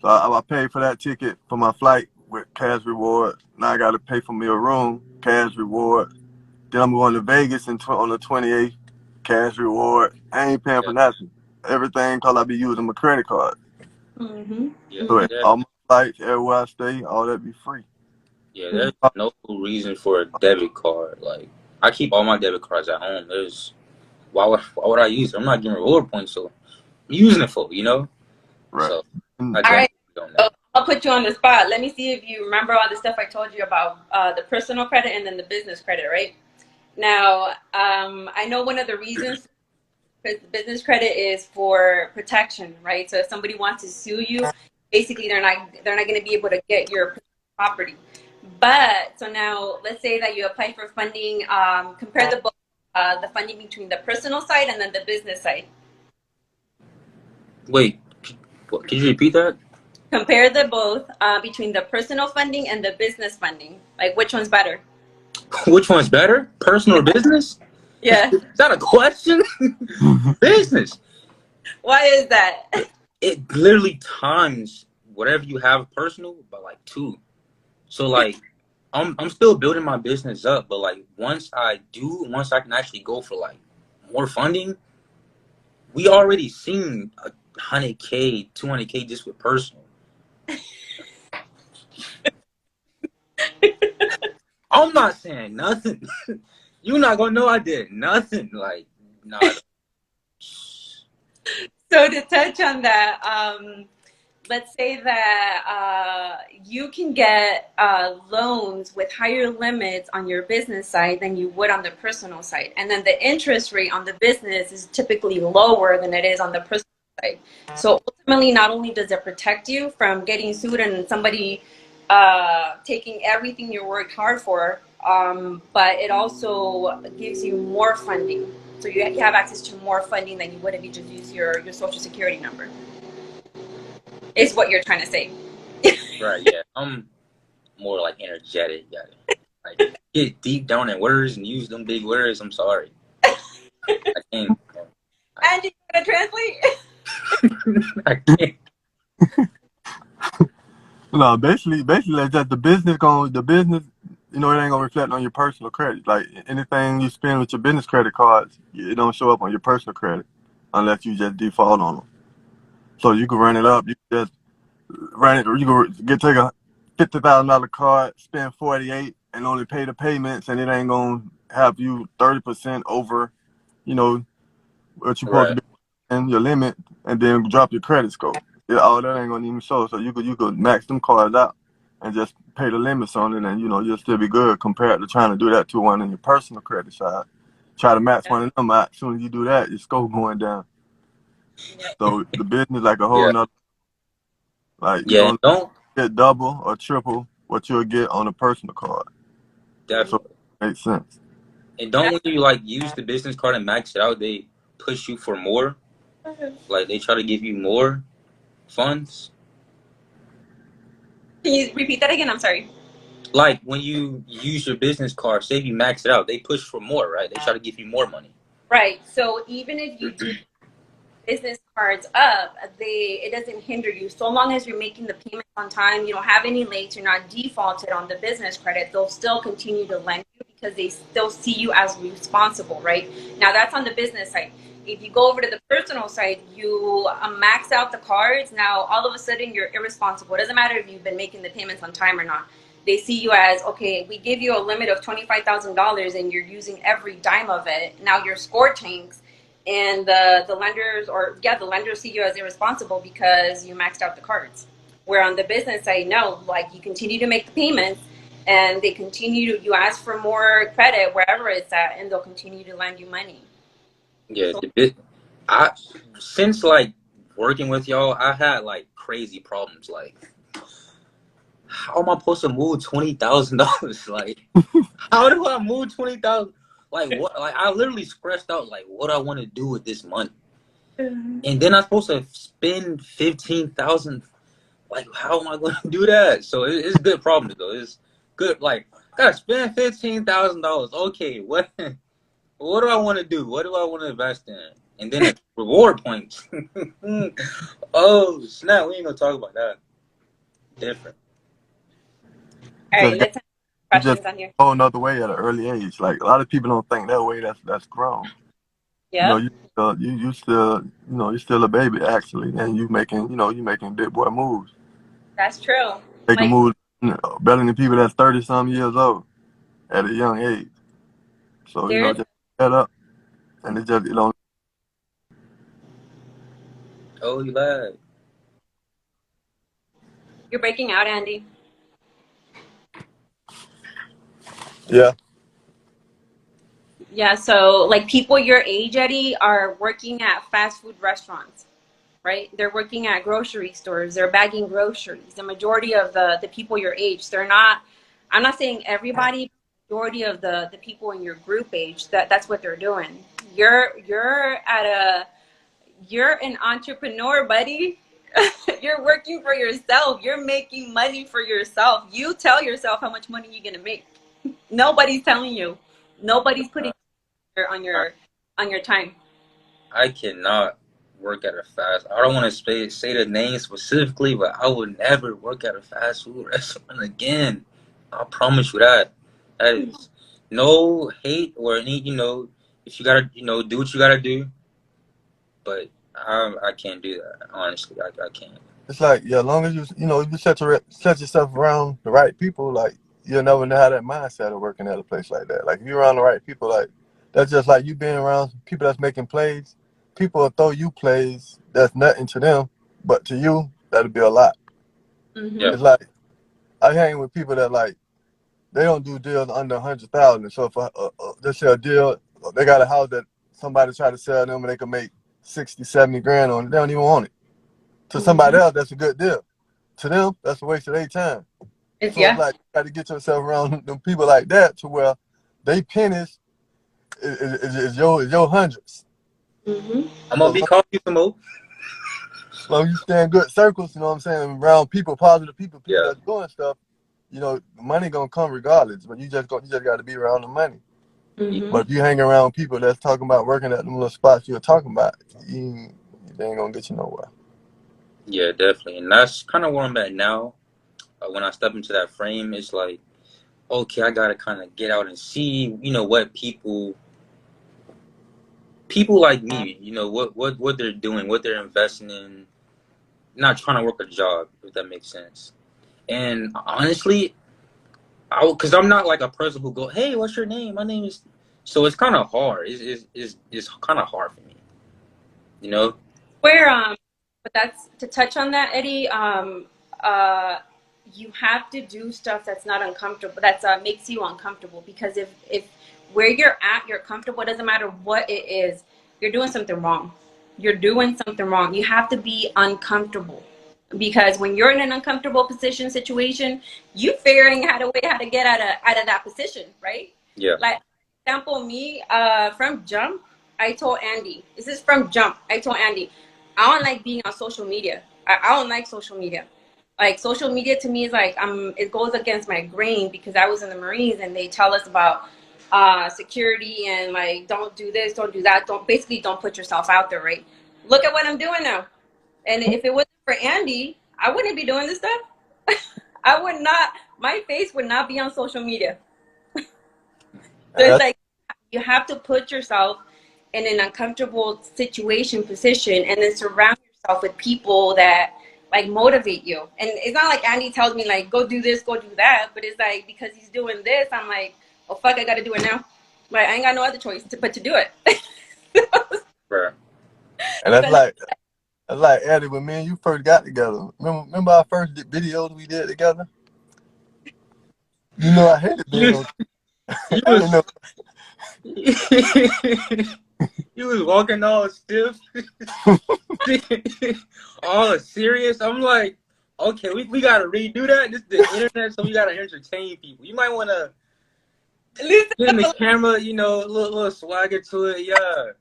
So I paid for that ticket for my flight with cash rewards. Now I gotta pay for me a room, cash reward. Then I'm going to Vegas on the 28th, cash reward. I ain't paying Yeah. for nothing. Everything because I be using my credit card. Mm-hmm. Yeah. So all my flights, everywhere I stay, all that be free. Yeah. There's no reason for a debit card. Like I keep all my debit cards at home. Why would I use it? I'm not getting reward points, so I'm using it for, you know? Right. So And I All right. definitely don't So know. I'll put you on the spot. Let me see if you remember all the stuff I told you about the personal credit and then the business credit, right? Now, I know one of the reasons because the business credit is for protection, right? So if somebody wants to sue you, basically they're not going to be able to get your property. But so now let's say that you apply for funding. Compare the funding between the personal side and then the business side. Wait, can you repeat that? Compare the both between the personal funding and the business funding. Like which one's better? Which one's better? Personal or business? Yeah. Is that a question? Business. Why is that? It literally times whatever you have personal by like 2. So like I'm still building my business up, but like once I can actually go for like more funding, we already seen 100K, 200K just with personal. I'm not saying nothing. You're not gonna know I did nothing. Like, nah. So to touch on that, let's say that you can get loans with higher limits on your business side than you would on the personal side. And then the interest rate on the business is typically lower than it is on the personal side. So ultimately, not only does it protect you from getting sued and somebody taking everything you worked hard for, but it also gives you more funding. So you have access to more funding than you would if you just use your social security number. Is what you're trying to say. Right, yeah. I'm more like energetic. Like get deep down in words and use them big words. I'm sorry. I can't. And you gonna translate? I can't. No, basically, like that. The business, you know, it ain't gonna reflect on your personal credit. Like anything you spend with your business credit cards, it don't show up on your personal credit unless you just default on them. So you can run it up. You can just run it, or you can take a $50,000 card, spend 48, and only pay the payments, and it ain't gonna have you 30% over, you know, what you're supposed to Right. be in your limit, and then drop your credit score. Yeah, all that ain't gonna even show. So you could max them cards out and just pay the limits on it, and you'll still be good compared to trying to do that to one in your personal credit side. Try to max one of them out. As soon as you do that, your score going down. Yeah. So the business like a whole Yeah. nother, like you Yeah. don't Don't get double or triple what you'll get on a personal card. So definitely. it makes sense. And don't when you like use the business card and max it out, they push you for more. Like they try to give you more funds. Can you repeat that again? I'm sorry. Like when you use your business card, say if you max it out, they push for more, right? They try to give you more money. Right. So even if you do business cards up, it doesn't hinder you. So long as you're making the payments on time, you don't have any late, you're not defaulted on the business credit, they'll still continue to lend you because they still see you as responsible, right? Now that's on the business side. If you go over to the personal side, you max out the cards. Now all of a sudden you're irresponsible. It doesn't matter if you've been making the payments on time or not. They see you as, okay, we give you a limit of $25,000 and you're using every dime of it. Now your score tanks, and the lenders see you as irresponsible because you maxed out the cards. Where on the business side, no, like you continue to make the payments, and they continue to you ask for more credit wherever it's at, and they'll continue to lend you money. Yeah, So, I since like working with y'all, I had like crazy problems. Like, how am I supposed to move $20,000? Like, how do I move 20,000? Like what? Like I literally stressed out. Like what I want to do with this money, and then I'm supposed to spend 15,000. Like how am I going to do that? So it's good problems though. It's good. Like gotta spend $15,000. Okay, what? What do I want to do? What do I want to invest in? And then the reward points. Oh snap! We ain't gonna talk about that. Different. all You right, just got let's have you just questions on here. a whole nother way at an early age. Like a lot of people don't think that way. That's grown. Yep, You're still a baby actually, and you making big boy moves, that's true. making Like moves better than people that's 30 some years old at a young age. So there's just head up, and it just Oh, you lied. you're breaking out, Andy. yeah. Yeah, so like people your age, Eddie, are working at fast food restaurants, right? They're working at grocery stores. They're bagging groceries. The majority of the people your age, they're not. I'm not saying everybody. Majority of the people in your group age, that's what they're doing. You're an entrepreneur, buddy. You're working for yourself. You're making money for yourself. You tell yourself how much money you're gonna make. Nobody's telling you. Nobody's putting on I, your time. I cannot work at a fast. I don't want to say the name specifically, but I would never work at a fast food restaurant again. I promise you that. That is no hate or any. If you gotta, do what you gotta do. But I can't do that. Honestly, I can't. It's like as long as if you set yourself around the right people, like you'll never know how that mindset of working at a place like that. Like if you're around the right people, like that's just like you being around people that's making plays. People will throw you plays that's nothing to them, but to you that'll be a lot. Yeah. Mm-hmm. It's like I hang with people that like they don't do deals under 100,000. So if they sell a deal, they got a house that somebody try to sell them and they can make 60, 70 grand on it. They don't even want it. To somebody else, that's a good deal. To them, that's a waste of their time. So it's Yeah. like you got to get yourself around them people like that to where they pennies is your hundreds. Mm-hmm. I'm gonna So be calling you some more. as long as you stay in good circles, you know what I'm saying, around people, positive people, people Yeah. that's doing stuff, the money gonna come regardless. But you just got to be around the money. Mm-hmm. But if you hang around people that's talking about working at them little spots you're talking about, they ain't gonna get you nowhere. Yeah, definitely. And that's kind of where I'm at now. When I step into that frame, it's like, okay, I gotta kind of get out and see, what people like me, what they're doing, what they're investing in. Not trying to work a job, if that makes sense. And honestly, because I'm not like a person who go, hey, what's your name? My name is. So it's kind of hard. It's kind of hard for me, you know. Where but that's to touch on that, Eddie. You have to do stuff that's not uncomfortable. That's makes you uncomfortable, because if where you're at, you're comfortable. It doesn't matter what it is. You're doing something wrong. You're doing something wrong. You have to be uncomfortable, because when you're in an uncomfortable position situation, you figuring out a way how to get out of that position, right? Yeah. Like, example, me from jump, I told Andy. This is from jump. I told Andy, I don't like being on social media. I don't like social media. Like, social media to me is like, it goes against my grain, because I was in the Marines and they tell us about security and like, don't do this, don't do that, don't put yourself out there, right? Look at what I'm doing now. And if it wasn't for Andy, I wouldn't be doing this stuff. I would not. My face would not be on social media. So it's like, you have to put yourself in an uncomfortable situation, position, and then surround yourself with people that like motivate you. And it's not like Andy tells me like, go do this, go do that, but it's like, because he's doing this, I'm like, oh fuck, I gotta do it now. Like, I ain't got no other choice but to do it. Bruh. And that's like Eddie, when me and you first got together. Remember our first videos we did together? You know, I hated being on. You You know, you was walking all stiff, all serious. I'm like, okay, we gotta redo that. This is the internet, so we gotta entertain people. You might want to get in the camera, you know, a little swagger to it, yeah.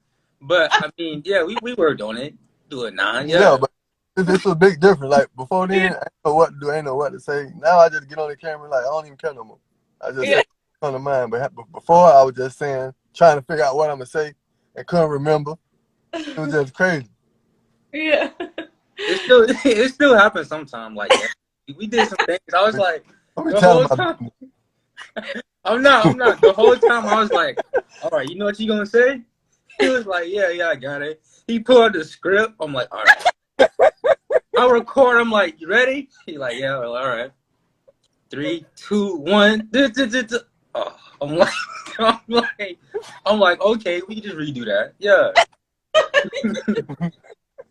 But I mean, yeah, we worked on it. Do it now, yeah, but it's a big difference. Like before then, I didn't know what to do, I didn't know what to say. Now I just get on the camera, like I don't even care no more. I just say on the mind. But before I was just saying, trying to figure out what I'm gonna say and couldn't remember. It was just crazy. Yeah. It still happens sometimes. Like we did some things. I was like, the whole time. I'm not. The whole time I was like, all right, you know what you gonna say? He was like, yeah, I got it. He pulled out the script. I'm like, all right. I record. I'm like, you ready? He like, yeah, well, all right. 3, 2, 1. Oh, I'm like, okay, we can just redo that. Yeah.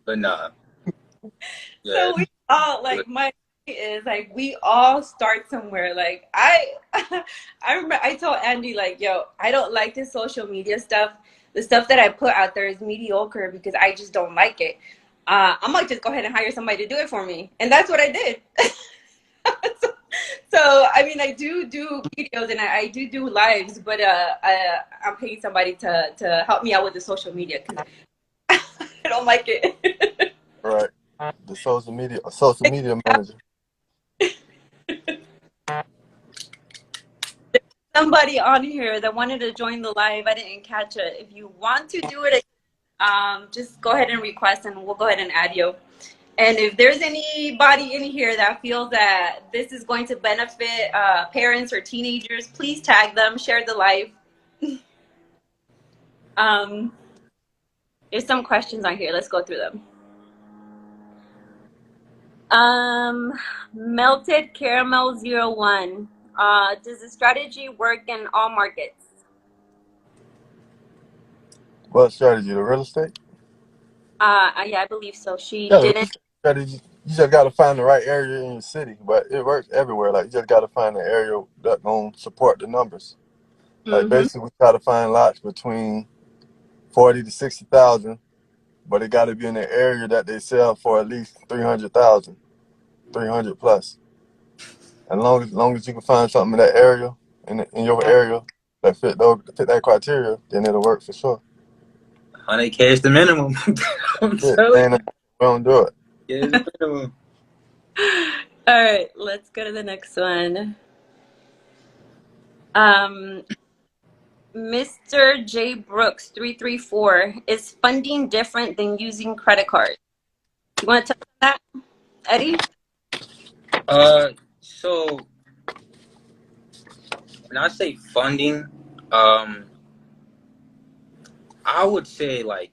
But nah. Yeah. So we all like, my is like, we all start somewhere. Like I remember I told Andy like, yo, I don't like this social media stuff. The stuff that I put out there is mediocre because I just don't like it. I might just go ahead and hire somebody to do it for me, and that's what I did. So I mean, I do videos and I do lives, but I'm paying somebody to help me out with the social media because I don't like it. Right. The social media manager. Somebody on here that wanted to join the live. I didn't catch it. If you want to do it, just go ahead and request and we'll go ahead and add you. And if there's anybody in here that feels that this is going to benefit parents or teenagers, please tag them, share the live. There's some questions on here. Let's go through them. Melted Caramel 01. Does the strategy work in all markets? What strategy? The real estate? Yeah, I believe so. She didn't. Strategy. You just got to find the right area in your city, but it works everywhere. Like you just got to find the area that's gonna support the numbers. Like basically, we try to find lots between 40 to 60,000, but it got to be in the area that they sell for at least 300,000, 300 plus. And as long as you can find something in that area, in your area that fit that criteria, then it'll work for sure. 100K is the minimum. I'm telling you. We don't do it. Yeah, it's the minimum. All right, let's go to the next one. Mr. J. Brooks 334, is funding different than using credit cards? You want to touch on that, Eddie? So when I say funding, I would say like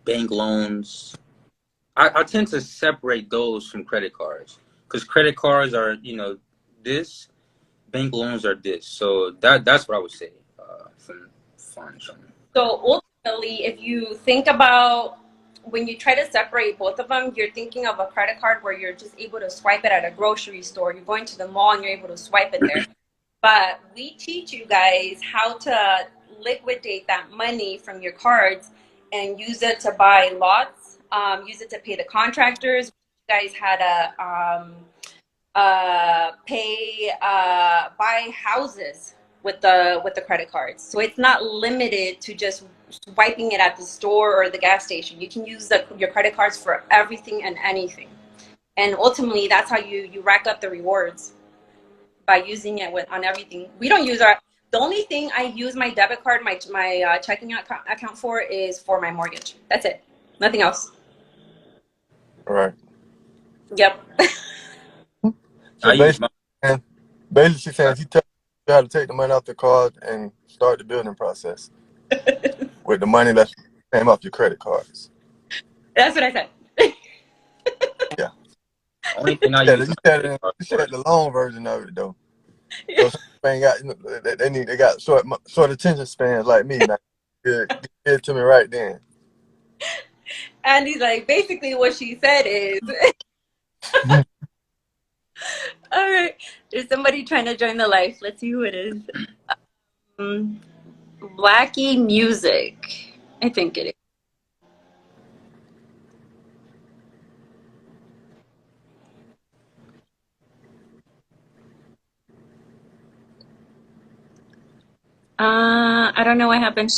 bank loans. I tend to separate those from credit cards because credit cards are, this, bank loans are this. So that's what I would say. from funds from. So ultimately, if you think about when you try to separate both of them, you're thinking of a credit card where you're just able to swipe it at a grocery store. You're going to the mall and you're able to swipe it there. But we teach you guys how to liquidate that money from your cards and use it to buy lots, use it to pay the contractors. You guys had to buy houses with the credit cards. So it's not limited to just swiping it at the store or the gas station. You can use your credit cards for everything and anything. And ultimately, that's how you rack up the rewards, by using it on everything. We don't use the only thing I use my debit card, my checking account for is for my mortgage. That's it. Nothing else. Right. Yep. So I use my. basically she's saying she tells you how to take the money off the card and start the building process with the money that came off your credit cards. That's what I said. Yeah. Only thing I Yeah, use you my said credit it, card you for. said the long version of it though. So some ain't got, they got short attention spans like me, man. Give it to me right then. And he's like, basically what she said is, all right, there's somebody trying to join the live. Let's see who it is. Um, Blackie Music, I think it is. I don't know what happened.